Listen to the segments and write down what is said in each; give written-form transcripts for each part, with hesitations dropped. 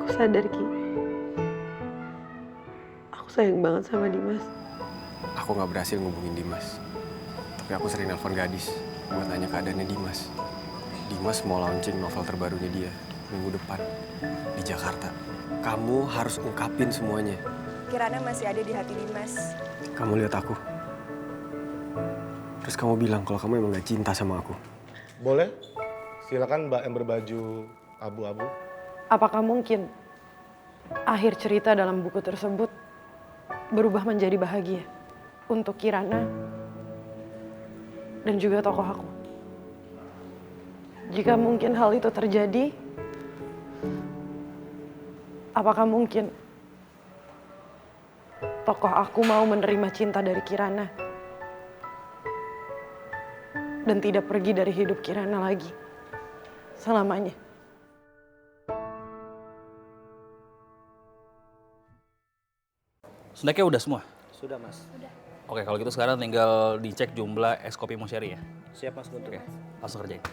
Aku sadar, Ki. Aku sayang banget sama Dimas. Aku nggak berhasil ngubungin Dimas. Tapi aku sering nelfon gadis buat nanya keadaannya Dimas. Dimas mau launching novel terbarunya dia minggu depan di Jakarta. Kamu harus ungkapin semuanya. Kirana masih ada di hati Dimas. Kamu lihat aku. Terus kamu bilang kalau kamu emang gak cinta sama aku. Boleh? Silakan Mbak yang berbaju abu-abu. Apakah mungkin akhir cerita dalam buku tersebut berubah menjadi bahagia untuk Kirana dan juga tokoh aku? Jika mungkin hal itu terjadi, apakah mungkin tokoh aku mau menerima cinta dari Kirana dan tidak pergi dari hidup Kirana lagi selamanya? Snacknya udah semua? Sudah, Mas. Oke, kalau gitu sekarang tinggal dicek jumlah es kopi Mosheri ya. Siap, Mas Guntur. Oke, langsung kerjain.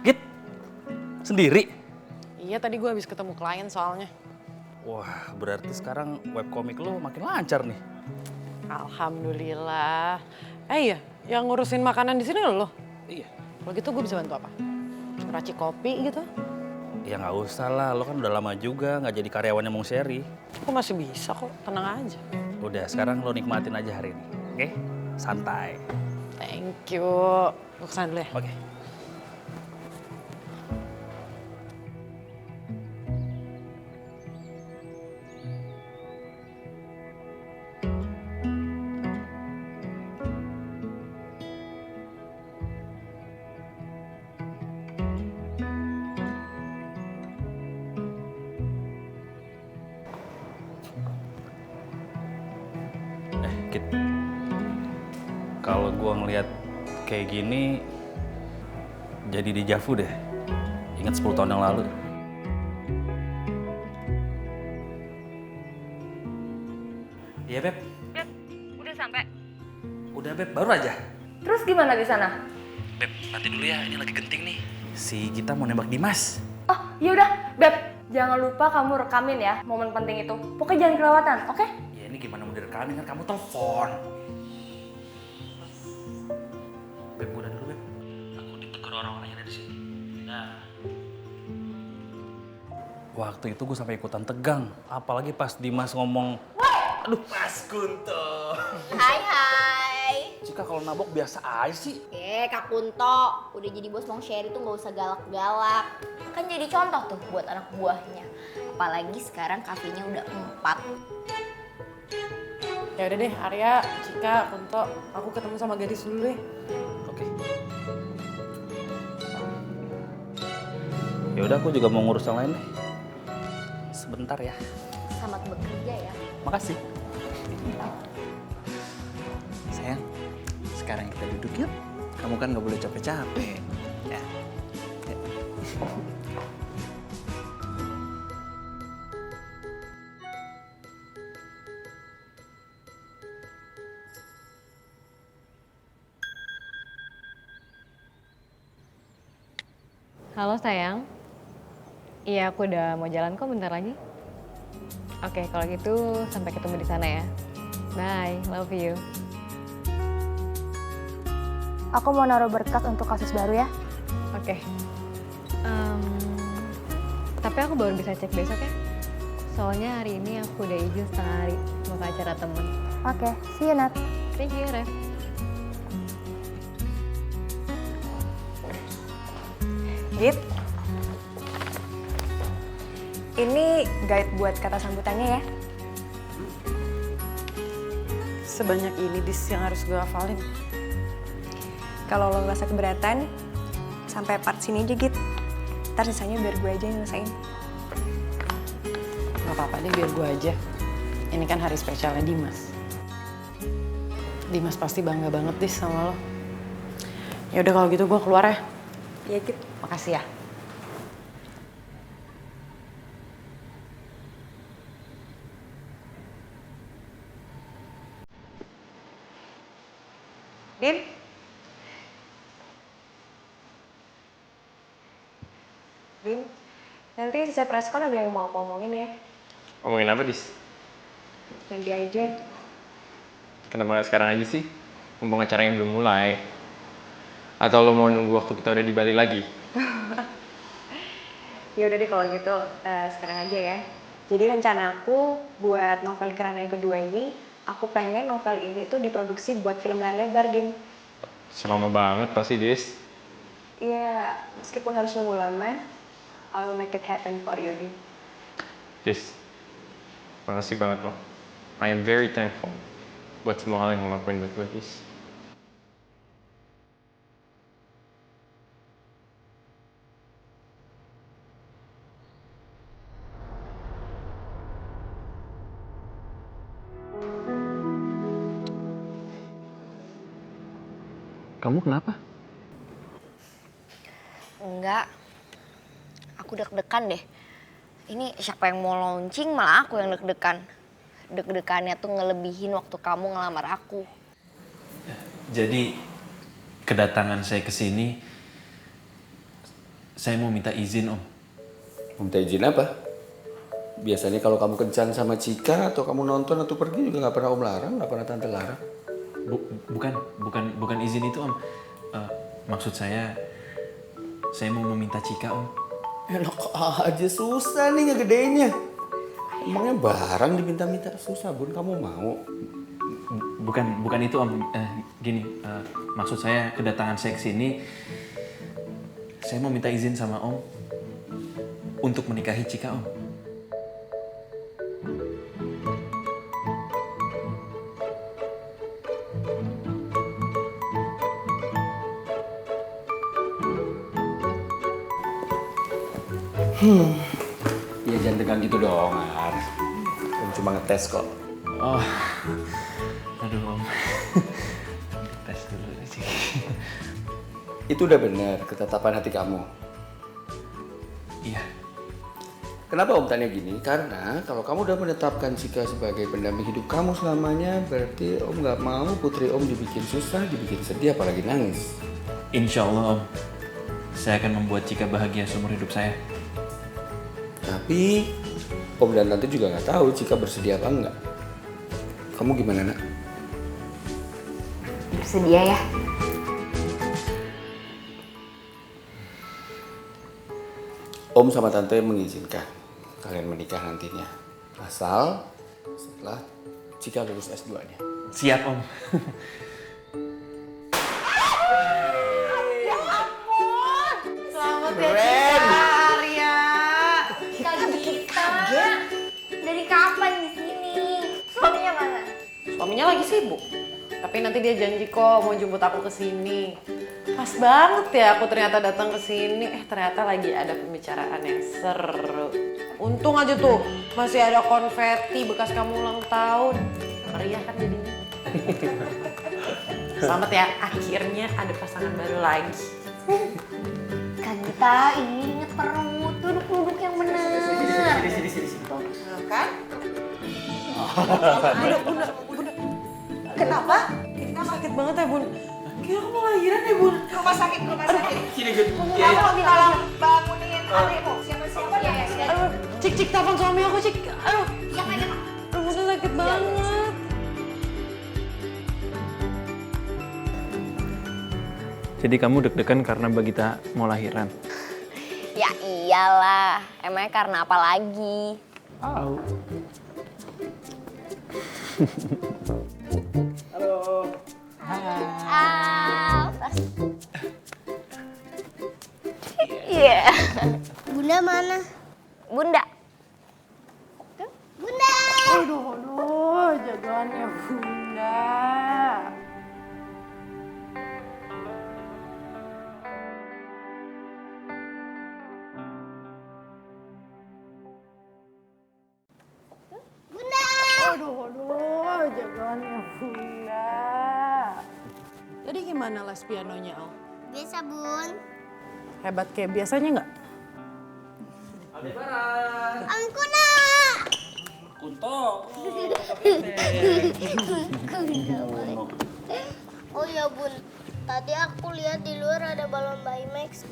Git, sendiri? Iya, tadi gue habis ketemu klien soalnya. Wah, berarti sekarang webkomik lo makin lancar nih. Alhamdulillah. Iya, yang ngurusin makanan di sini lo. Iya. Kalau gitu gue bisa bantu apa? Racik kopi gitu? Ya nggak usah lah, lo kan udah lama juga nggak jadi karyawannya Mosheri. Aku masih bisa kok, tenang aja. Udah, sekarang lo nikmatin aja hari ini, oke? Santai. Thank you. Gue kesana dulu ya. Oke. Kit, kalau gua ngelihat kayak gini, jadi dejavu deh. Ingat 10 tahun yang lalu. Iya, Beb. Beb, udah sampai. Udah, Beb. Baru aja. Terus gimana di sana? Beb, nanti dulu ya. Ini lagi genting nih. Si Gita mau nembak Dimas. Oh, yaudah, Beb. Jangan lupa kamu rekamin ya momen penting itu. Pokoknya jangan kelewatan, oke? Ya ini gimana mau direkamin kan kamu telepon. Beb, udah dulu, Beb. Aku ditegur orang-orang yang ada di sini. Nah. Waktu itu gue sampai ikutan tegang. Apalagi pas Dimas ngomong, aduh, Mas Kunto. Hai. Cika kalau nabok biasa aja sih. Kak Kunto, udah jadi bos Mosheri tuh nggak usah galak-galak. Kan jadi contoh tuh buat anak buahnya. Apalagi sekarang kafenya udah 4. Ya udah deh, Arya, Cika, Kunto, aku ketemu sama gadis dulu deh. Oke. Ya udah, aku juga mau ngurus yang lain deh. Sebentar ya. Selamat bekerja ya. Makasih. Sayang, sekarang kita duduk yuk. Kamu kan nggak boleh capek-capek. Ya. Ya. Halo sayang. Iya, aku udah mau jalan kok bentar lagi. Oke, kalau gitu sampai ketemu di sana ya. Bye, love you. Aku mau naruh berkas untuk kasus baru ya. Oke. Tapi aku baru bisa cek besok ya. Soalnya hari ini aku udah izin setengah hari mau ke acara temen. Oke, see you Nat. Thank you, Ref. Git. Ini guide buat kata sambutannya ya. Sebanyak ini dis yang harus gue hafalin. Kalau lo ngerasa keberatan, sampai part sini aja Git. Ntar sisanya biar gue aja yang nyelesain. Gak apa-apa deh, biar gue aja. Ini kan hari spesialnya Dimas. Dimas pasti bangga banget dis sama lo. Ya udah kalau gitu gue keluar ya. Iya Git. Makasih ya. Din? Bim, nanti sisa preskon ada yang mau aku ngomongin ya. Ngomongin apa, Dis? Nanti aja. Kenapa nggak sekarang aja sih? Mumpung acaranya belum mulai. Atau lo mau nunggu waktu kita udah di Bali lagi? Ya udah deh kalau gitu, sekarang aja ya. Jadi rencana aku buat novel Kirana yang kedua ini, aku pengen novel ini tuh diproduksi buat film layar lebar, Dim. Selama banget pasti, Dis. Iya, meskipun harus nunggu lama, I will make it happen for you, Dim. Dis, makasih banget lo. I am very thankful buat semua hal yang lo lakuin buat gue, Dis. Kamu kenapa? Enggak. Aku deg-degan deh. Ini siapa yang mau launching malah aku yang deg-degan. Deg-degannya tuh ngelebihin waktu kamu ngelamar aku. Jadi kedatangan saya ke sini, saya mau minta izin, Om. Minta izin apa? Biasanya kalau kamu kencan sama Cika atau kamu nonton atau pergi juga nggak pernah Om larang, nggak pernah Tante larang. Bukan izin itu, Om. Maksud saya mau meminta Cika, Om. Enak aja, susah nih ngegedenya. Emangnya barang diminta-minta susah, Bun, kamu mau? Bukan itu, Om. Gini, maksud saya kedatangan saya ke sini, saya mau minta izin sama Om untuk menikahi Cika, Om. Ya jangan tegang gitu dong, Ar. Om cuma ngetes kok. Oh, aduh, Om. Tes dulu sih. Itu udah benar ketetapan hati kamu. Iya. Kenapa Om tanya gini? Karena kalau kamu udah menetapkan Cika sebagai pendamping hidup kamu selamanya, berarti Om nggak mau putri Om dibikin susah, dibikin sedih, apalagi nangis. Insya Allah, Om. Saya akan membuat Cika bahagia seumur hidup saya. Tapi Om dan Tante juga nggak tahu Cika bersedia apa enggak. Kamu gimana, Nak? Bersedia ya? Om sama Tante mengizinkan kalian menikah nantinya. Asal setelah Cika lulus S2-nya. Siap, Om. Selamat ya Cika, Arya. Kaget. Dari kapan di sini? Suaminya mana? Suaminya lagi sibuk. Tapi nanti dia janji kok mau jemput aku ke sini. Pas banget ya aku ternyata datang ke sini. Ternyata lagi ada pembicaraan yang seru. Untung aja tuh masih ada konfeti bekas kamu ulang tahun. Meriah kan jadinya. Selamat ya, akhirnya ada pasangan baru lagi. Kak Gita, ini inget perut. Duduk yang bener. Kan? Bunda. Kenapa? Ini sakit banget ya, Bun. Kayak aku mau lahiran ya, Bun. Rumah sakit. Sini, Gun. Kamu tolong bangunin adikmu. Siapa ya? Aduh, Cik, telepon suami aku, Cik. Aduh. Iya, Kak Gita. Bunda sakit banget. Jadi kamu deg-degan karena Mbak Gita mau lahiran? Ya iyalah. Emangnya karena apa lagi? Tahu. Iya. Bunda mana? Bunda. Bunda! Aduh, jagoannya Bunda. Bunda! Aduh, jagoannya Bunda. Jadi gimana les pianonya, Al? Biasa, Bun. Hebat kayak biasanya nggak? Angkuna! Kunto. Oh ya, Bun. Tadi aku lihat di luar ada balon Baymax.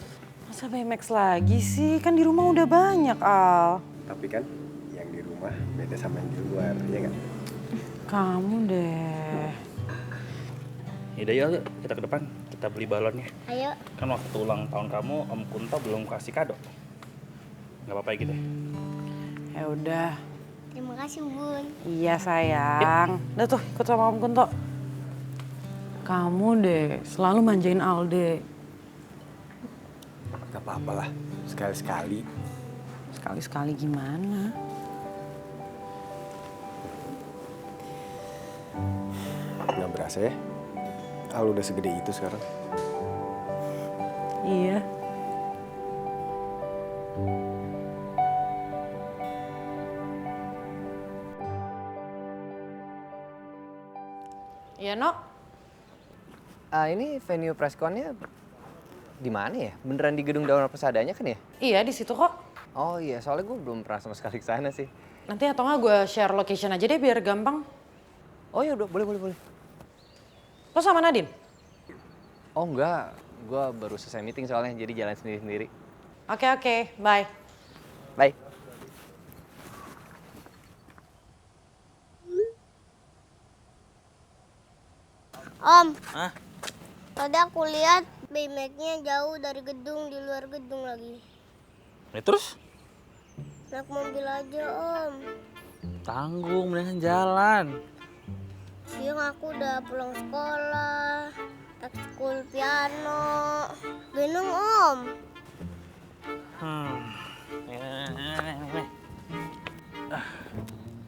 Masa BMX lagi sih? Kan di rumah udah banyak, Al. Tapi kan yang di rumah beda sama yang di luar, ya nggak? Kamu deh. Yaudah yuk, kita ke depan. Kita beli balonnya. Ayo. Kan waktu ulang tahun kamu, Om Kunto belum kasih kado. Gak apa-apa gitu ya? Ya udah. Terima kasih, Bun. Iya sayang. Udah tuh ikut sama Om Kunto. Kamu deh selalu manjain Alde. Gak apa-apa lah, sekali-sekali. Sekali-sekali gimana? Nggak berasa ya? Al udah segede itu sekarang. Iya. Iya, Nok. Ini venue pressconnya di mana ya? Beneran di gedung Daun Pesadanya kan ya? Iya, di situ kok. Oh iya, soalnya gue belum pernah sama sekali ke sana sih. Nanti atau nggak gue share location aja deh biar gampang. Oh ya udah, boleh. Lo sama Nadine? Oh enggak, gue baru selesai meeting soalnya, jadi jalan sendiri-sendiri. Oke, bye. Bye. Om, Hah? tadi aku lihat BMX-nya jauh dari gedung, di luar gedung lagi. Ya terus? Naik mobil aja, Om. Tanggung, mendingan jalan. Siang aku udah pulang sekolah, ekskul piano. Gendong, Om.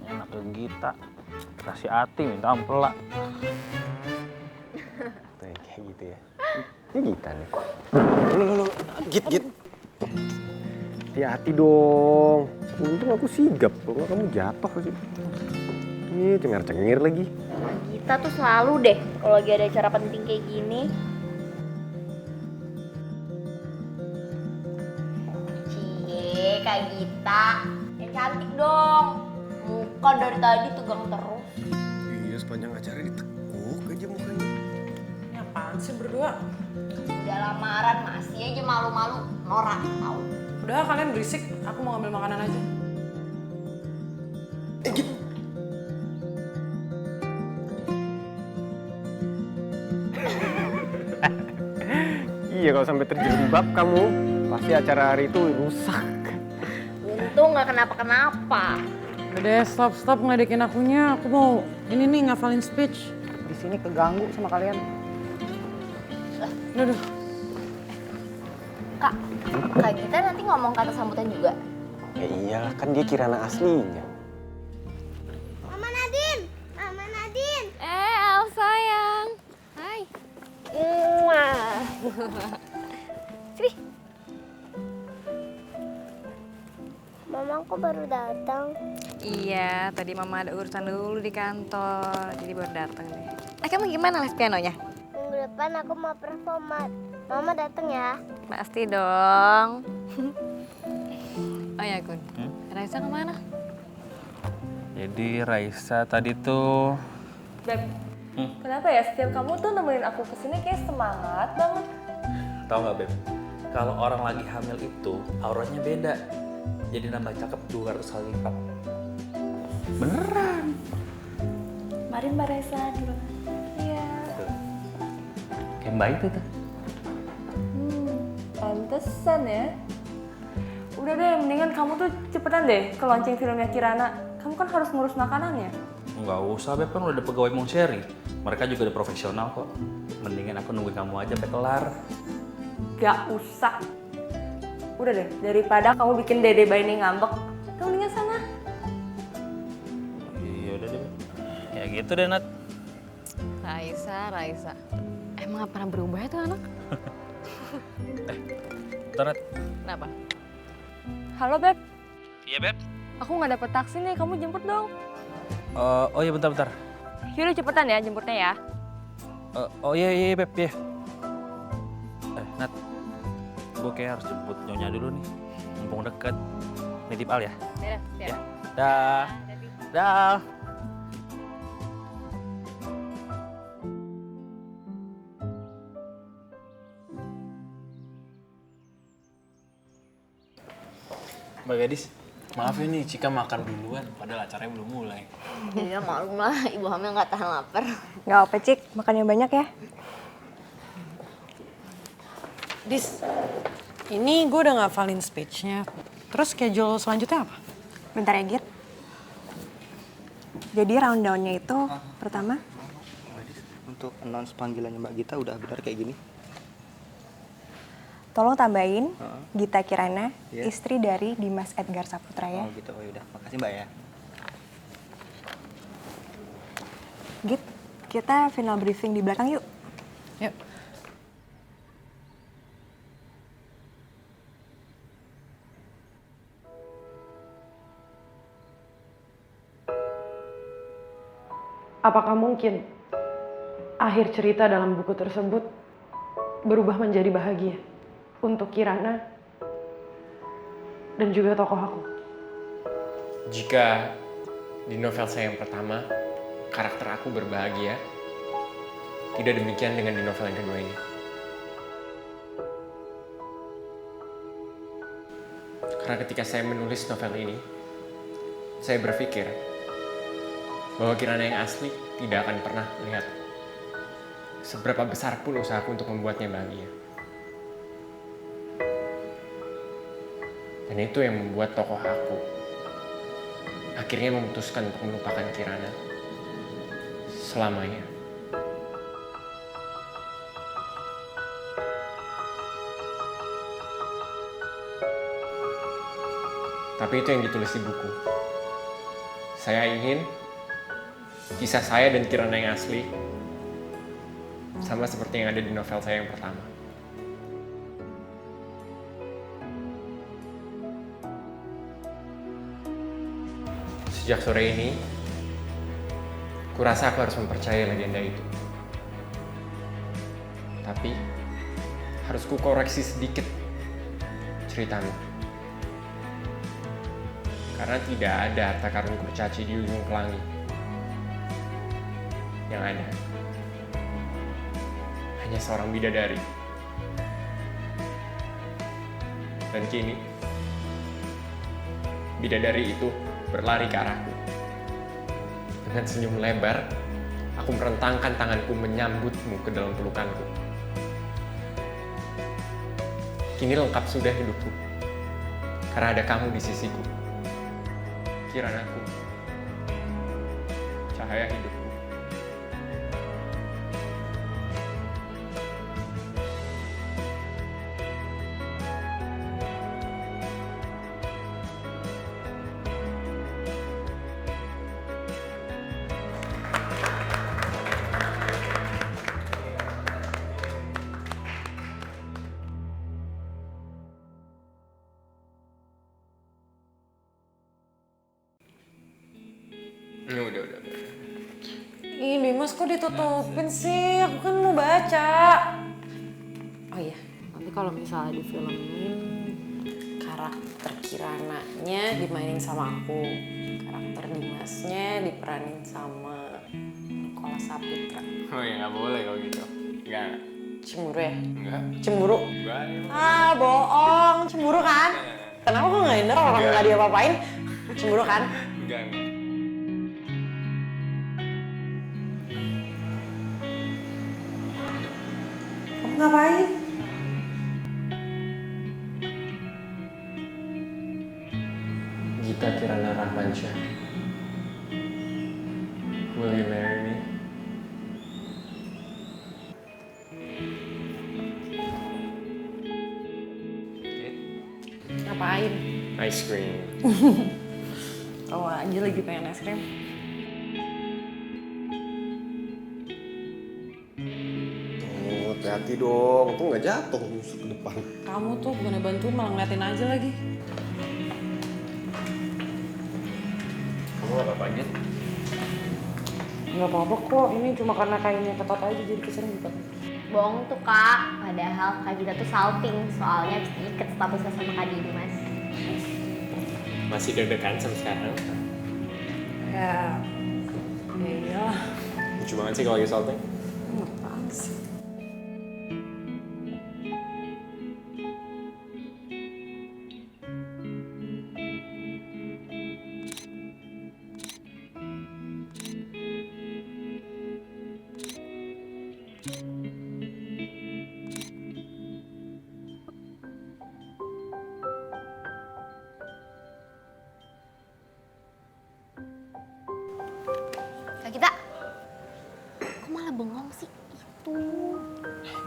Enak ke Gita. Kasih hati, minta ampela. Tuh yang kayak gitu ya. Ini Gita nih. Lu, Git. Hati-hati dong. Untung aku sigap, kalau nggak kamu jatuh sih. Ih, cengar-cengir lagi. Kita tuh selalu deh kalau lagi ada acara penting kayak gini. Cie, Kak Gita. Yang cantik dong. Muka dari tadi tegang terus. Iya, sepanjang acara ditekuk aja mukanya. Ini apaan sih berdua? Udah lamaran masih aja malu-malu. Norak tau. Udah kalian berisik, aku mau ambil makanan aja. Iya, kalau sampai terjebak kamu, pasti acara hari itu rusak. Untung nggak kenapa-kenapa. Udah deh, stop ngeledekin akunya. Aku mau ini nih ngafalin speech. Di sini keganggu sama kalian. Udah. Kak Gita nanti ngomong kata sambutan juga. Ya iyalah, kan dia Kirana aslinya. Mama Nadine. El sayang. Hai. Sini. Mama aku baru datang. Iya, tadi mama ada urusan dulu di kantor, jadi baru datang deh. Kamu gimana les pianonya? Minggu depan aku mau perform. Mama datang ya. Pasti dong. Oh ya Gun, Raisa kemana? Jadi Raisa tadi tuh... Beb, kenapa ya setiap kamu tuh nemenin aku kesini kayak semangat banget. Tahu nggak Beb? Kalau orang lagi hamil itu auranya beda. Jadi nambah cakep 200 kali lipat. Beneran. Kemarin Mbak Raisa dulu. Iya. Kayak Mbak itu tuh. Pantesan ya. Udah deh, mendingan kamu tuh cepetan deh ke launching filmnya Kirana. Kamu kan harus ngurus makanannya. Nggak usah Beb, kan udah ada pegawai Monsheri. Mereka juga udah profesional kok. Mendingan aku nungguin kamu aja sampai kelar. Gak usah. Udah deh, daripada kamu bikin Dede Bayi ini ngambek, kamu mendingan sana. Iya udah deh. Ya gitu deh Nat. Raisa. Emang gak pernah berubah ya tuh anak? Bentar Nat. Kenapa? Halo Beb, Iya Beb. aku nggak dapet taksi nih, kamu jemput dong. Oh iya bentar. Yaudah cepetan ya jemputnya ya. Oh iya Beb ya. Nat, gue kayak harus jemput Nyonya dulu nih. Mumpung deket. Nitip Al ya? Ya. Dah. Dah. Mbak Gadis, maaf ya nih Cika makan duluan, padahal acaranya belum mulai. Iya maklum lah, ibu hamil nggak tahan lapar. Nggak apa, Cik. Makan yang banyak ya. Dis, ini gue udah ngafalin speech-nya. Terus schedule selanjutnya apa? Bentar ya, Git. Jadi rundown-nya itu pertama, Untuk announce panggilannya Mbak Gita udah benar kayak gini. tolong tambahin Gita Kirana, Iya. istri dari Dimas Edgar Saputra ya. Oh gitu, oh yaudah. Makasih Mbak ya. Git, kita final briefing di belakang yuk. Yuk. Apakah mungkin akhir cerita dalam buku tersebut berubah menjadi bahagia untuk Kirana dan juga tokoh aku? Jika di novel saya yang pertama, karakter aku berbahagia, tidak demikian dengan di novel yang kedua ini. Karena ketika saya menulis novel ini, saya berpikir bahwa Kirana yang asli tidak akan pernah melihat seberapa besar pun usahaku untuk membuatnya bahagia. Dan itu yang membuat tokoh aku akhirnya memutuskan untuk melupakan Kirana selamanya. Tapi itu yang ditulis di buku. Saya ingin kisah saya dan Kirana yang asli sama seperti yang ada di novel saya yang pertama. Sejak sore ini, kurasa aku harus mempercayai legenda itu. Tapi, harus ku koreksi sedikit ceritamu. Karena tidak ada harta karun kurcaci di ujung pelangi. Yang ada hanya seorang bidadari. Dan kini, bidadari itu berlari ke arahku. Dengan senyum lebar, aku merentangkan tanganku menyambutmu ke dalam pelukanku. Kini lengkap sudah hidupku, karena ada kamu di sisiku. Kiranaku, cahaya hidupku. Udah. Ih, Dimas kok ditutupin sih? Aku kan mau baca. Oh iya, nanti kalau misalnya difilmin, karakter Kirananya dimainin sama aku. Karakter Dimasnya diperanin sama Nikola Saputra. Oh ya, nggak boleh kalau gitu. Nggak. Cemburu ya? Enggak. Cemburu? Enggak. Ah, bohong. Cemburu kan? Kenapa kok nggak inder orang nggak diapa-apain? Cemburu kan? Enggak. Kamu ngapain? Gita Kirana Rahmansyah. Will you marry me? Ngapain? Ice cream. Oh, aja lagi pengen es krim. Oh, hati-hati dong, aku nggak jatuh ke depan. Kamu tuh bukannya bantuin malah ngeliatin aja lagi. Kamu nggak apa-apa, Git? Nggak apa-apa kok, ini cuma karena kainnya ketat aja jadi keseributan. Bohong tuh kak, padahal kak Gita tuh salting soalnya habis diikat statusnya sama kak Dimas. Masih deg-degan sampai sekarang? Ya iyalah. Lucu banget sih kalau lagi salting. Apaan sih?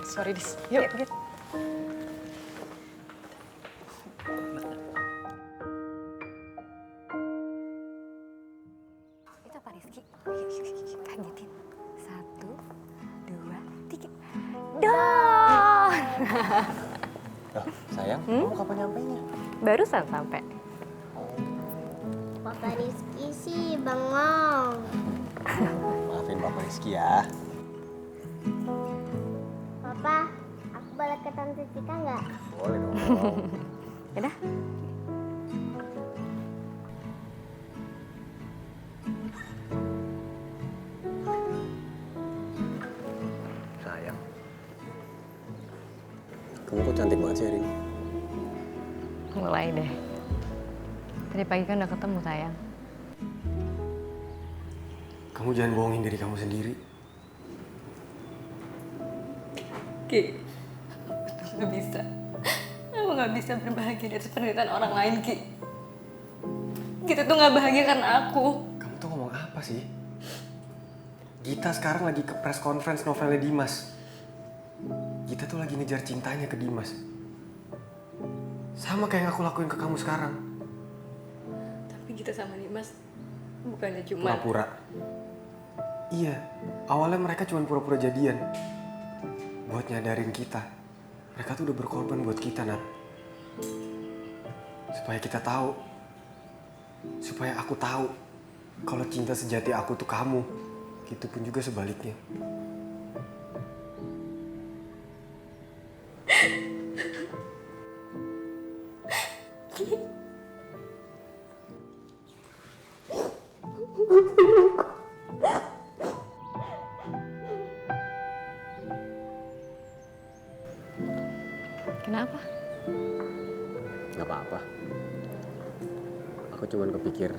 Sorry, Dis. Yuk. Itu Pak Rizky. Kagetin. 1, 2, 3. Dor! Loh, sayang, kamu kapan nyampainya? Barusan sampai. Papa Rizky sih bengong. Maafin Papa Rizky ya. Papa, aku balik ke Tante Tika nggak? Boleh dong. Yaudah. Sayang. Kamu kok cantik banget sih hari ini? Mulai deh. Tadi pagi kan udah ketemu sayang. Kamu jangan bohongin diri kamu sendiri. Ki, aku nggak bisa. Aku nggak bisa berbahagia dari penderitaan orang lain, Ki. Kita tuh nggak bahagia karena aku. Kamu tuh ngomong apa sih? Gita sekarang lagi ke press conference novelnya Dimas. Gita tuh lagi ngejar cintanya ke Dimas. Sama kayak yang aku lakuin ke kamu sekarang. Tapi kita sama Dimas bukannya cuma Pura-pura. Iya, awalnya mereka cuma pura-pura jadian. Buat nyadarin kita. Mereka tuh udah berkorban buat kita, Nat. Supaya kita tahu. Supaya aku tahu. Kalau cinta sejati aku tuh kamu. Gitu pun juga sebaliknya. Kenapa? Gak apa-apa. Aku cuman kepikir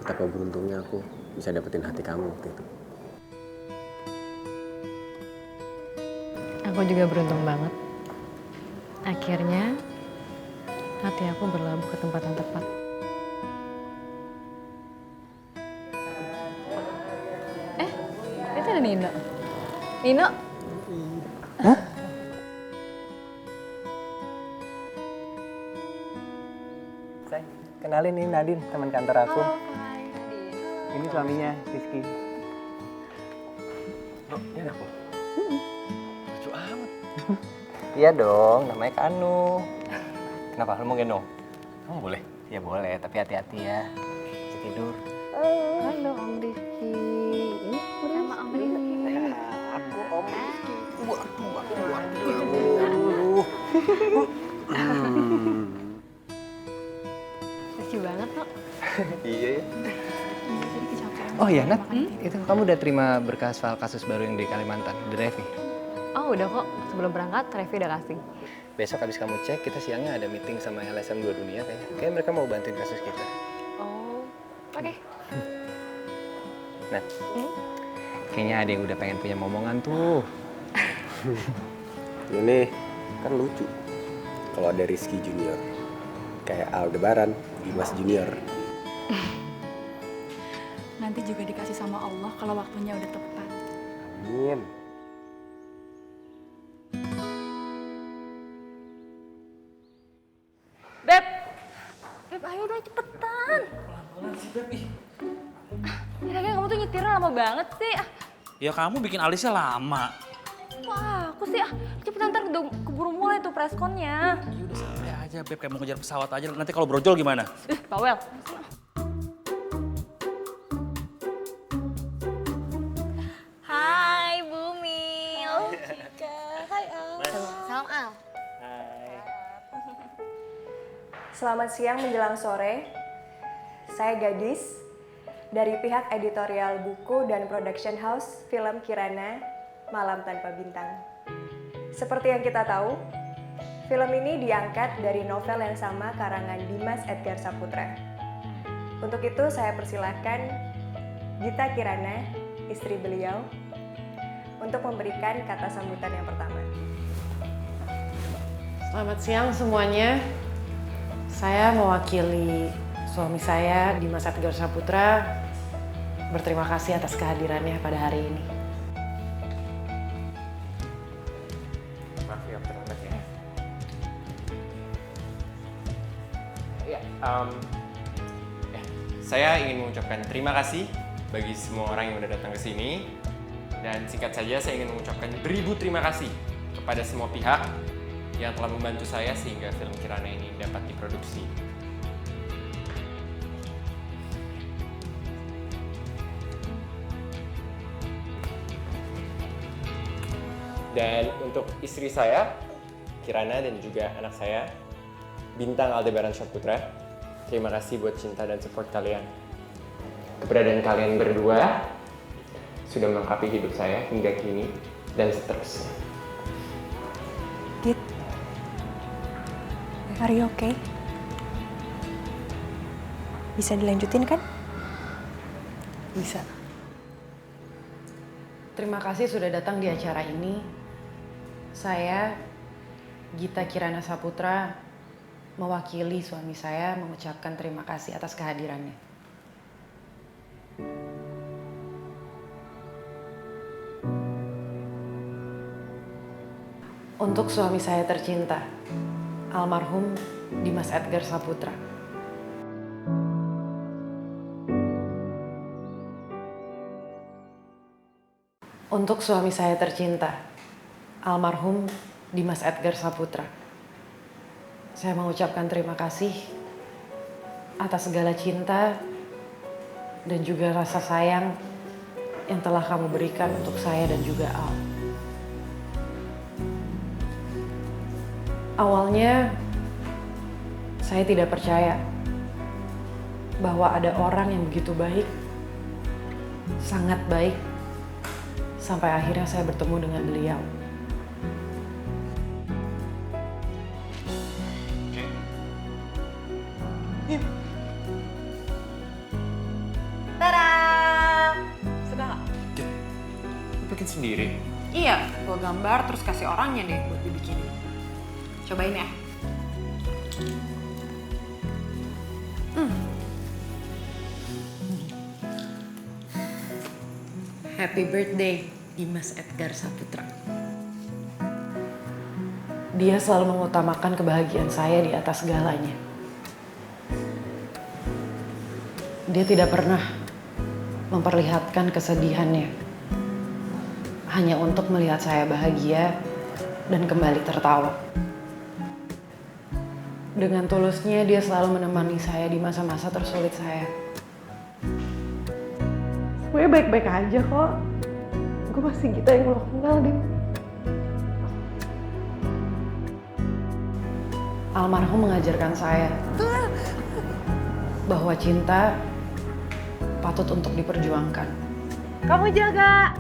betapa beruntungnya aku bisa dapetin hati kamu waktu itu. Aku juga beruntung banget. Akhirnya hati aku berlabuh ke tempat yang tepat. Itu ada Nino. Nino? Kenalin, ini Nadine, teman kantor aku. Ini suaminya, Rizky. Oh, ini anakku. Lucu amat. Iya dong, namanya Kanu. Kenapa, lu mau gendong? Oh, boleh? Ya boleh, tapi hati-hati ya. Bisa tidur. Halo Om Rizky. Ini sama Om Rizky. Aku Om Rizky. Lucu banget kok. Iya ya. Oh iya, Nat. Itu kamu udah terima berkas file kasus baru yang di Kalimantan, di Revi? Oh udah kok, sebelum berangkat Revi udah kasih. Besok habis kamu cek, kita siangnya ada meeting sama LSM 2 Dunia kayaknya. Kayaknya mereka mau bantuin kasus kita. Oh, oke. Nah, kayaknya ada yang udah pengen punya momongan tuh. Ini kan lucu. Kalau ada Rizky Junior. Kayak Aldebaran, Dimas Junior. Nanti juga dikasih sama Allah kalau waktunya udah tepat. Amin. Beb, ayo dong cepetan. Pelan-pelan sih, Beb. Lagi kamu tuh nyetirnya lama banget sih. Ya kamu bikin alisnya lama. Wah, aku sih cepetan ntar udah keburu mulai tuh pressconnya. Ya udah santai aja, Beb. Kayak mau ngejar pesawat aja. Nanti kalau brojol gimana? Bawel. Hai Bumil. Hai Al. Salam Al. Selamat siang menjelang sore. Saya Gadis dari pihak editorial buku dan production house film Kirana Malam Tanpa Bintang. Seperti yang kita tahu, film ini diangkat dari novel yang sama karangan Dimas Edgar Saputra. Untuk itu saya persilahkan Gita Kirana, istri beliau, untuk memberikan kata sambutan yang pertama. Selamat siang semuanya. Saya mewakili suami saya, Dimas Edgar Saputra, berterima kasih atas kehadirannya pada hari ini. Saya ingin mengucapkan terima kasih bagi semua orang yang udah datang ke sini. Dan singkat saja, saya ingin mengucapkan beribu terima kasih kepada semua pihak yang telah membantu saya sehingga film Kirana ini dapat diproduksi. Dan untuk istri saya, Kirana, dan juga anak saya, Bintang Aldebaran Syahputra, terima kasih buat cinta dan support kalian. Keberadaan kalian berdua sudah melengkapi hidup saya hingga kini dan seterusnya. Dit, are you okay? Bisa dilanjutin kan? Bisa. Terima kasih sudah datang di acara ini. Saya, Gita Kirana Saputra, mewakili suami saya mengucapkan terima kasih atas kehadirannya. Untuk suami saya tercinta, almarhum Dimas Edgar Saputra. Untuk suami saya tercinta, almarhum Dimas Edgar Saputra. Saya mengucapkan terima kasih atas segala cinta dan juga rasa sayang yang telah kamu berikan untuk saya dan juga Al. Awalnya, saya tidak percaya bahwa ada orang yang begitu baik, sangat baik, sampai akhirnya saya bertemu dengan beliau. Tada! Suka nggak? Lu bikin sendiri? Iya, gue gambar terus kasih orangnya deh buat dibikinin. Cobain ya. Happy birthday, Dimas Edgar Saputra. Dia selalu mengutamakan kebahagiaan saya di atas segalanya. Dia tidak pernah memperlihatkan kesedihannya hanya untuk melihat saya bahagia dan kembali tertawa. Dengan tulusnya dia selalu menemani saya di masa-masa tersulit saya. Gue baik-baik aja kok. Gue masih Gita yang lo kenal, Dim. Almarhum mengajarkan saya bahwa cinta patut untuk diperjuangkan. Kamu jaga.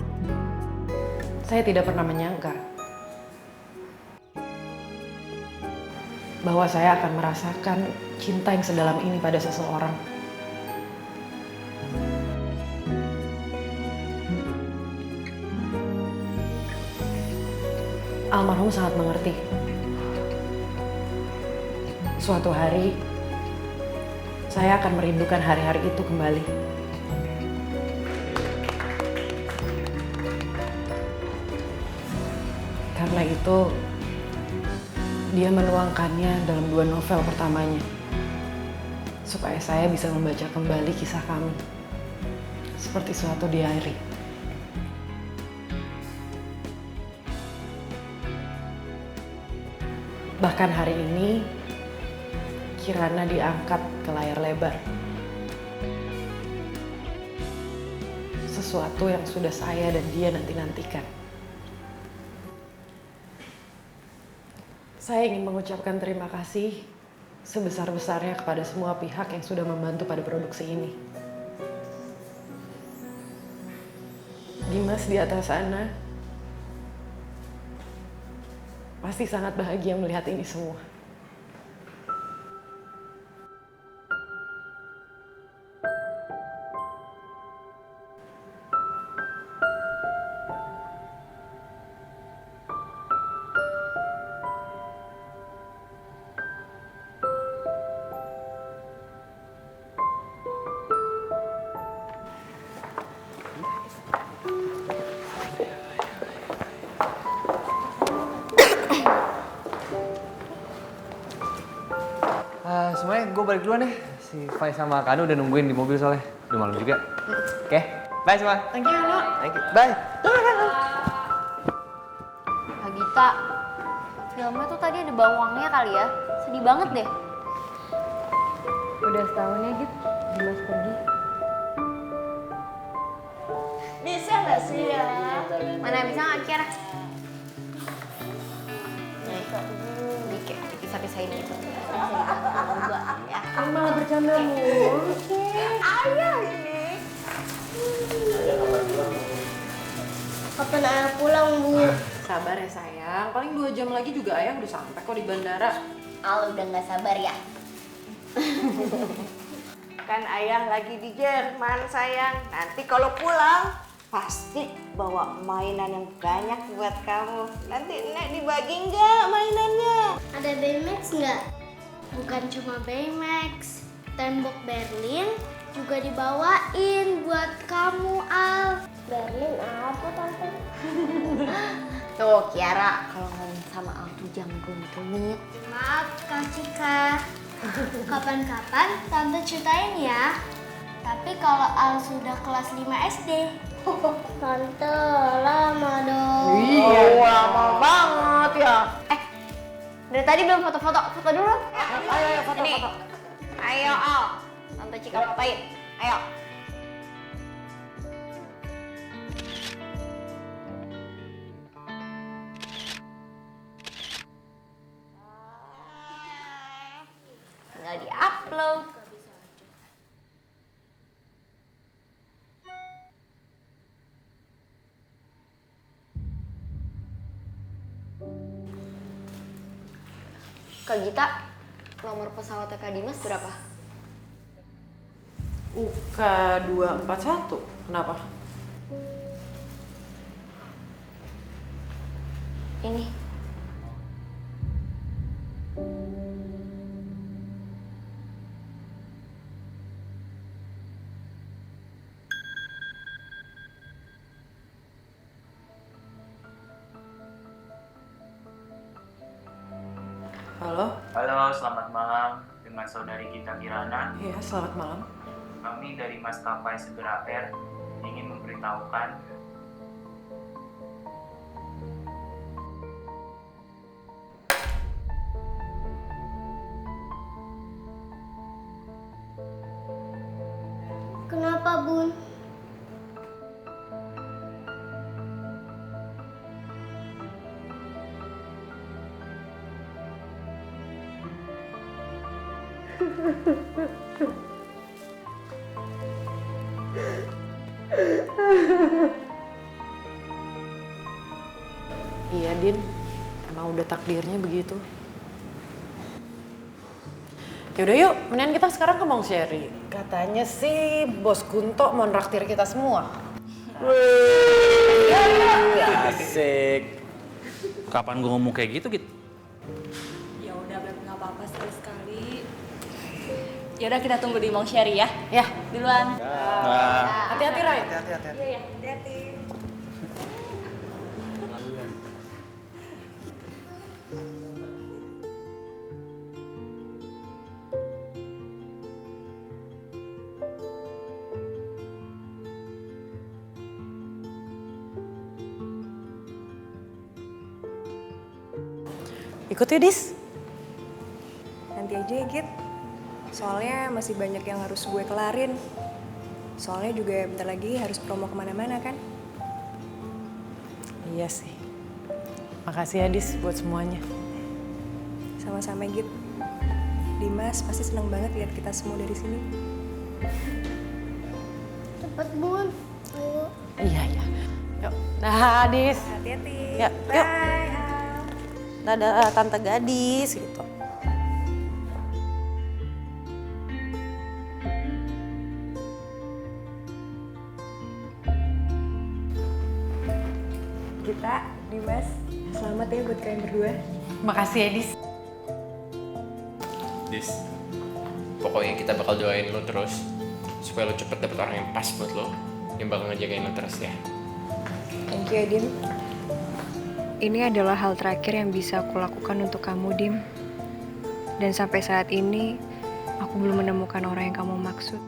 Saya tidak pernah menyangka bahwa saya akan merasakan cinta yang sedalam ini pada seseorang. Almarhum sangat mengerti. Suatu hari, saya akan merindukan hari-hari itu kembali. Karena itu, dia menuangkannya dalam 2 novel pertamanya. Supaya saya bisa membaca kembali kisah kami. Seperti suatu diary. Bahkan hari ini, Kirana diangkat ke layar lebar. Sesuatu yang sudah saya dan dia nanti-nantikan. Saya ingin mengucapkan terima kasih sebesar-besarnya kepada semua pihak yang sudah membantu pada produksi ini. Dimas di atas sana pasti sangat bahagia melihat ini semua. Semuanya gue balik duluan deh. Si Fai sama Kanu udah nungguin di mobil soalnya. Udah malam juga. Oke, bye semua. Thank you, Halo. Thank you. Bye. Kak Gita, filmnya tuh tadi ada bawangnya kali ya. Sedih banget deh. Udah setahun ya, Git, Dimas pergi. Bisa nggak sih ya? Mana bisa nggak kira? Nih, dipisah-pisahin gitu. Ya. Malah bercanda mulu sih. Ayah ini. Kapan ayah pulang, Bu? Sabar ya sayang, paling 2 jam lagi juga ayah udah sampai kok di bandara. Al udah nggak sabar ya. Kan ayah lagi di Jerman, sayang. Nanti kalau pulang, pasti bawa mainan yang banyak buat kamu. Nanti Nek dibagi nggak mainannya? Ada Baymax nggak? Bukan cuma Baymax, tembok Berlin juga dibawain buat kamu, Al. Berlin apa, Tante? Tuh Kiara, kalau ngomong sama Al tuh jangan rumit-rumit. Maaf, Kak Cika. Kapan-kapan Tante ceritain ya. Tapi kalau Al sudah kelas 5 SD. Tante, lama dong. Lama banget ya. Dari tadi belum foto-foto. Foto dulu. Ayo, foto-foto. Ayo Al, Tante Cika fotoin. Ayo. Tinggal di-upload. Kak Gita, nomor pesawatnya Kak Dimas berapa? UK 241. Kenapa? Ini. Halo? Halo, selamat malam dengan saudari Gita Kirana. Iya, selamat malam. Kami dari Maskapai Segera Air ingin memberitahukan Kenapa, Bun? Iya, Din. Emang udah takdirnya begitu. Yaudah yuk, mendingan kita sekarang ke Mong Sherry. Katanya sih Bos Kunto mau nraktir kita semua. Asik. Kapan gue ngomong kayak gitu, Git? Ya udah, Beb, nggak apa-apa sekali-sekali. Ya udah kita tunggu di Mong Sherry ya. Ya. Duluan. Hati-hati, Rai. Iya, ya. Hati-hati. Ikut yuk, Dis. Nanti aja ya, Git. Soalnya masih banyak yang harus gue kelarin. Soalnya juga bentar lagi harus promo kemana-mana kan. Iya sih. Makasih ya, Dis, buat semuanya. Sama-sama, Git. Dimas pasti seneng banget lihat kita semua dari sini. Cepet, Bun. Ayo. Iya, iya. Yuk. Nah, Dis. Hati-hati. Ya, yuk. Dadah, Tante Gadis, gitu. Kita, Dimas, selamat ya buat kalian berdua. Makasih ya, Dis. Dis, pokoknya kita bakal doain lo terus supaya lo cepet dapet orang yang pas buat lo, yang bakal ngejagain lo terus ya. Thank you, Dim. Ini adalah hal terakhir yang bisa aku lakukan untuk kamu, Dim. Dan sampai saat ini, aku belum menemukan orang yang kamu maksud.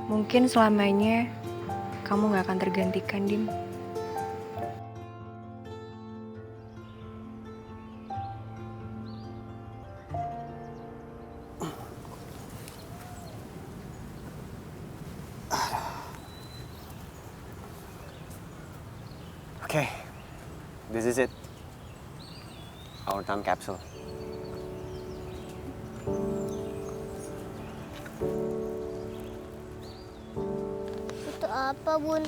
Mungkin selamanya kamu gak akan tergantikan, Dim. Okay, this is it. Our time capsule. Itu apa, Bun?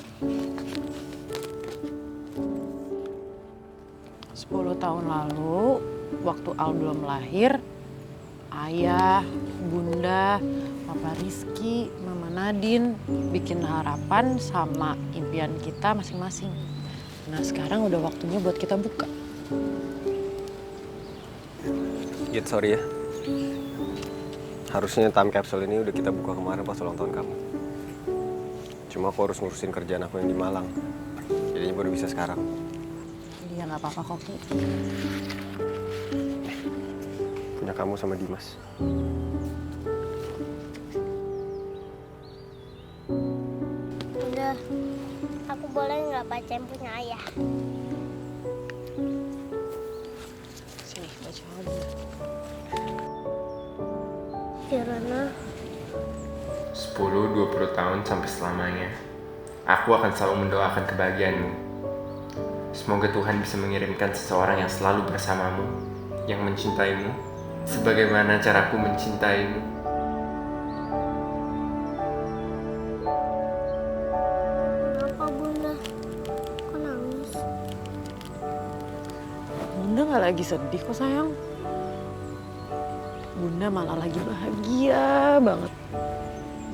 10 tahun lalu, waktu Al belum lahir, ayah, bunda, papa Rizky, mama Nadine bikin harapan sama impian kita masing-masing. Nah sekarang udah waktunya buat kita buka. Git, sorry ya. Harusnya time capsule ini udah kita buka kemarin pas ulang tahun kamu. Cuma aku harus ngurusin kerjaan aku yang di Malang. Jadinya baru bisa sekarang. Iya nggak apa-apa kok, Ki. Punya kamu sama Dimas. Bunda, aku boleh nggak baca yang punya ayah? Sini, baca aja. Kirana, 10-20 tahun sampai selamanya, aku akan selalu mendoakan kebahagiaanmu. Semoga Tuhan bisa mengirimkan seseorang yang selalu bersamamu, yang mencintaimu, sebagaimana caraku mencintaimu. kenapa Bunda? Kok nangis? Bunda nggak lagi sedih kok sayang. Bunda malah lagi bahagia banget.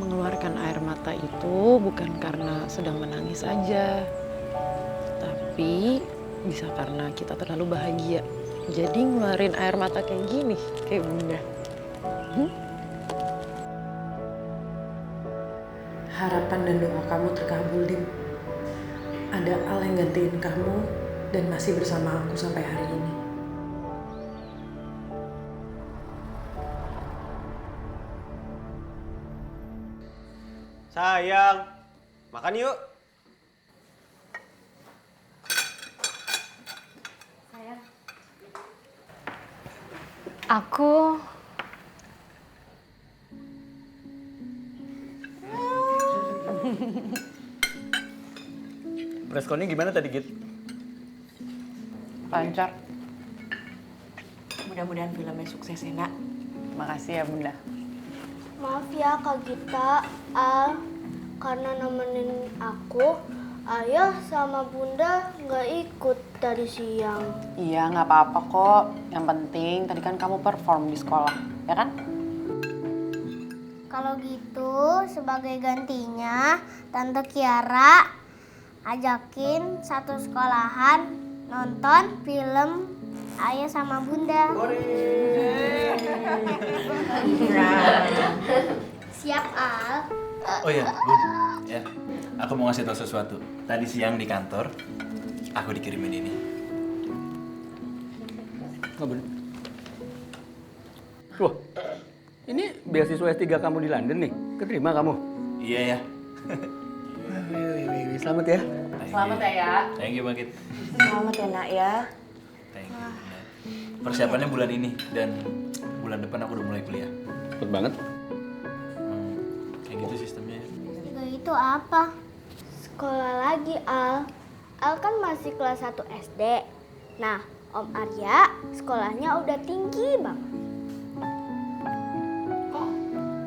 Mengeluarkan air mata itu bukan karena sedang menangis aja. Tapi bisa karena kita terlalu bahagia. Jadi ngeluarin air mata kayak gini, kayak Bunda. Harapan dan doa kamu terkabul, Dim. Ada Al yang gantiin kamu dan masih bersama aku sampai hari ini. Sayang, makan yuk. Aku Preskonnya gimana tadi, Git? Lancar. Mudah-mudahan filmnya sukses ya, Nak. Makasih ya, Bunda. Maaf ya Kak Gita, Al, karena nemenin aku, Ayah sama Bunda nggak ikut dari siang. Iya, nggak apa-apa kok. Yang penting tadi kan kamu perform di sekolah, ya kan? Kalau gitu, sebagai gantinya, Tante Kiara ajakin satu sekolahan nonton film Ayah sama Bunda. Siap, Al? Oh iya, Bun. Ya, aku mau ngasih tau sesuatu. Tadi siang di kantor, aku dikirimin ini. Oh, Bun. Wah, ini beasiswa S3 kamu di London nih. Keterima kamu? Iya ya. Selamat ya. Selamat ya. Thank you banget. Selamat ya, Nak ya. Thank you. Persiapannya bulan ini dan bulan depan aku udah mulai kuliah. Cepet banget. Kayak gitu sistemnya. Gak itu apa? Sekolah lagi, Al. Al kan masih kelas 1 SD. Nah, Om Arya sekolahnya udah tinggi banget. Kok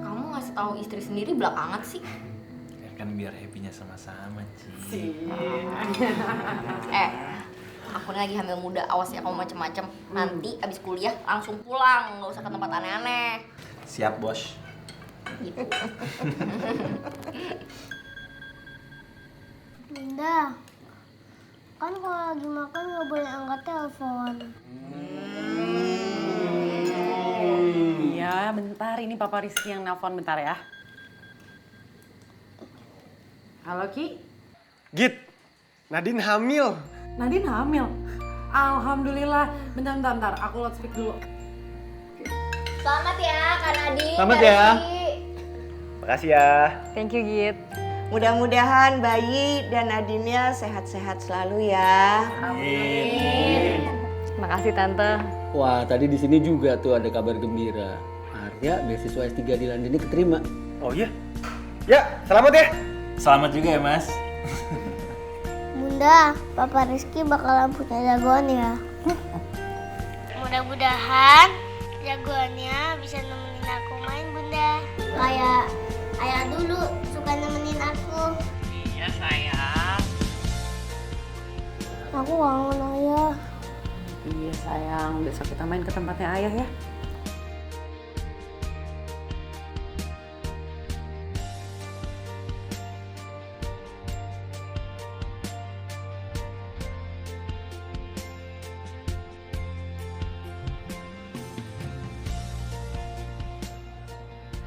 kamu ngasih tahu istri sendiri belakangan sih? Ya kan biar happy-nya sama-sama, Ci. Aku ini lagi hamil muda, awas ya kamu macem-macem. Nanti abis kuliah langsung pulang, nggak usah ke tempat aneh-aneh. Siap, Bos. Gitu. Bunda, kan kalau lagi makan nggak boleh angkat telepon. Iya, bentar. Ini Papa Rizky yang nelpon bentar ya. Halo, Ki. Git, Nadine hamil. Nadine hamil? Alhamdulillah. Bentar. Aku loudspeak dulu. Selamat ya Kak Nadine. Selamat Kak ya. Rizky. Makasih ya. Thank you, Git. Mudah-mudahan bayi dan Nadine sehat-sehat selalu ya. Amin. Makasih Tante. Wah, tadi di sini juga tuh ada kabar gembira. Arya beasiswa S3 di London ini keterima. Oh iya? Ya, selamat ya. Selamat juga ya, Mas. Bunda, Papa Rizky bakalan punya jagoan ya. Mudah-mudahan jagoannya bisa nemenin aku main, Bunda. Kayak ayah dulu suka nemenin aku. Iya sayang. Aku kangen ayah. Iya sayang, besok kita main ke tempatnya ayah ya.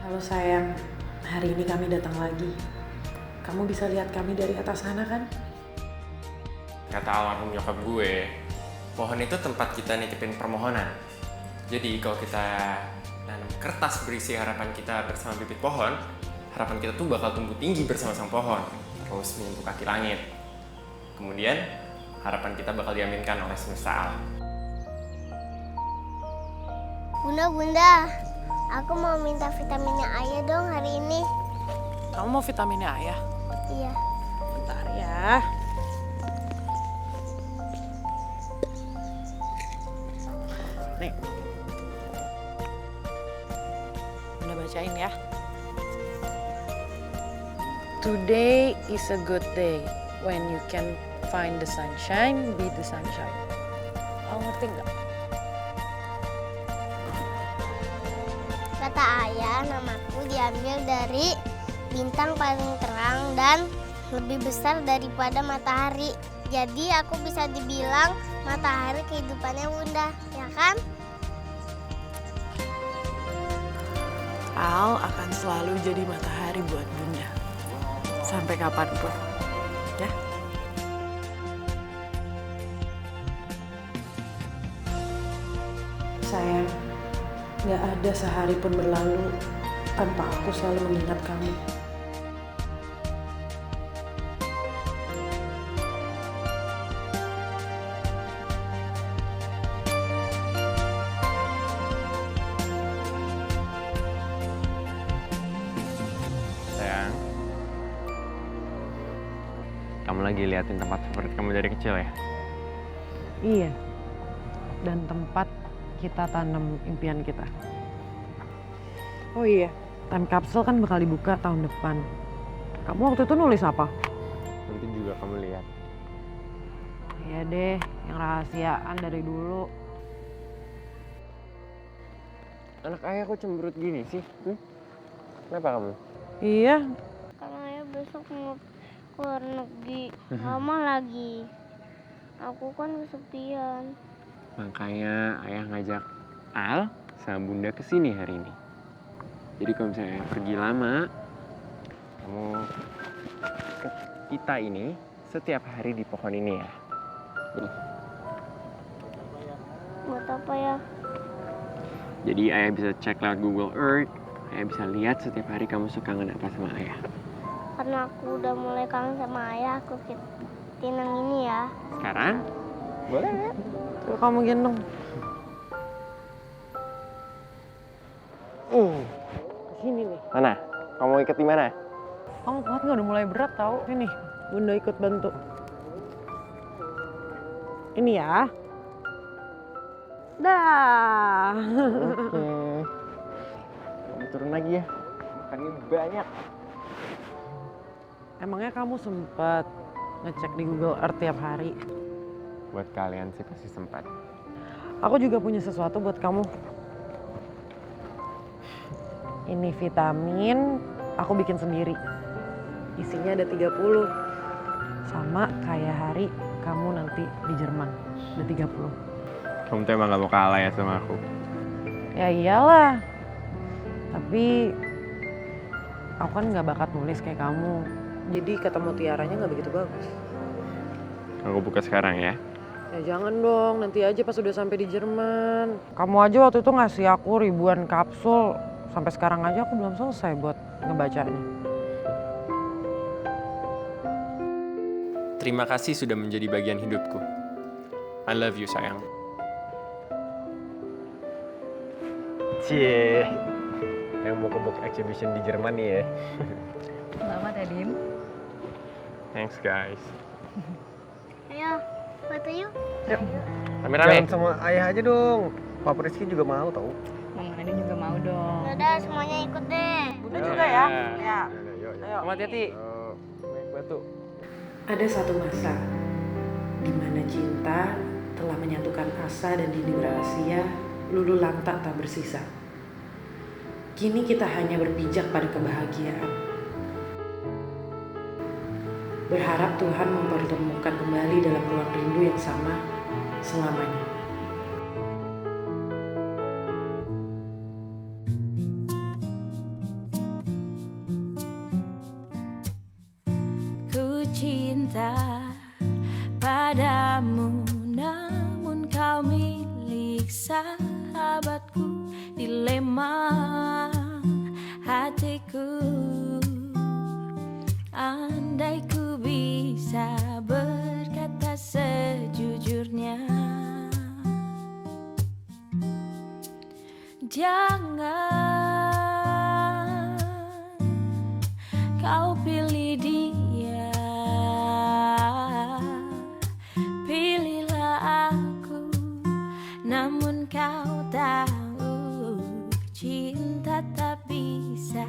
Halo sayang, hari ini kami datang lagi. Kamu bisa lihat kami dari atas sana kan? Kata almarhum nyokap gue, pohon itu tempat kita nitipin permohonan. Jadi kalau kita nanam kertas berisi harapan kita bersama bibit pohon, harapan kita tuh bakal tumbuh tinggi bersama sang pohon, terus menyentuh kaki langit. Kemudian harapan kita bakal diaminkan oleh semesta alam. Bunda, aku mau minta vitaminnya ayah dong hari ini. Kamu mau vitaminnya ayah? Iya. Bentar ya. Nih. Bunda bacain ya. Today is a good day when you can find the sunshine, be the sunshine. Kamu ngerti nggak? Kata ayah, namaku diambil dari bintang paling terang dan lebih besar daripada matahari. Jadi aku bisa dibilang matahari kehidupannya Bunda, ya kan? Al akan selalu jadi matahari buat Bunda. Sampai kapanpun. Ya. Sayang, gak ada sehari pun berlalu tanpa aku selalu mengingat kamu. Sayang, kamu lagi liatin tempat favorit kamu dari kecil ya? Iya. Dan tempat kita tanam impian kita. Oh iya, time capsule kan bakal dibuka tahun depan. Kamu waktu itu nulis apa? Nanti juga kamu lihat. Iya deh, yang rahasiaan dari dulu. Anak ayah kok cemberut gini sih? Kenapa kamu? Iya. Karena ayah besok mau keluar negeri, lama lagi. Aku kan kesepian. Makanya ayah ngajak Al sama Bunda kesini hari ini. Jadi kalau misalnya pergi lama, kamu ke kita ini setiap hari di pohon ini ya. Ini. Buat apa ya? Jadi ayah bisa cek lewat Google Earth, ayah bisa lihat setiap hari kamu suka kangen apa sama ayah. Karena aku udah mulai kangen sama ayah, aku tinang ini ya. Sekarang? Boleh ya? Tuh kamu gendong. Sini nih. Mana? Kamu mau ikut di mana? Kamu kuat nggak? Udah mulai berat tau. Sini, Bunda ikut bantu. Ini ya. Dah. Oke. Kamu turun lagi ya. Makannya banyak. Emangnya kamu sempat ngecek di Google Earth tiap hari? Buat kalian sih pasti sempat. Aku juga punya sesuatu buat kamu. Ini vitamin, aku bikin sendiri. Isinya ada 30. Sama kayak hari kamu nanti di Jerman, ada 30. Kamu tuh emang gak mau kalah ya sama aku? Ya iyalah. Tapi aku kan gak bakat nulis kayak kamu. Jadi kata mutiaranya gak begitu bagus. Aku buka sekarang ya. Ya jangan dong, nanti aja pas udah sampai di Jerman. Kamu aja waktu itu ngasih aku ribuan kapsul Sampai sekarang aja aku belum selesai buat ngebacanya. Terima kasih sudah menjadi bagian hidupku. I love you, sayang. Cie, yang mau ke book exhibition di Jerman nih ya. Selamat ya, Dim. Thanks, guys. Ayo, foto yuk. Yuk. Rame-rame. Jangan sama ayah aja dong. Papa Rizky juga mau tau. Mama Nadine juga mau dong. Udah, semuanya ikut deh. Bunda juga ya? Ya. Ayo, hati-hati. Naik batu. Ada satu masa di mana cinta telah menyatukan asa dan dini berasia, lulu lantak tak bersisa. Kini kita hanya berpijak pada kebahagiaan. Berharap Tuhan mempertemukan kembali dalam ruang rindu yang sama selamanya. Ku cinta padamu, namun kau milik sahabatku. Dilema hatiku, andai ku bisa berkata sejujurnya. Jangan kau pilih dia, pilihlah aku. Namun kau tahu cinta tak bisa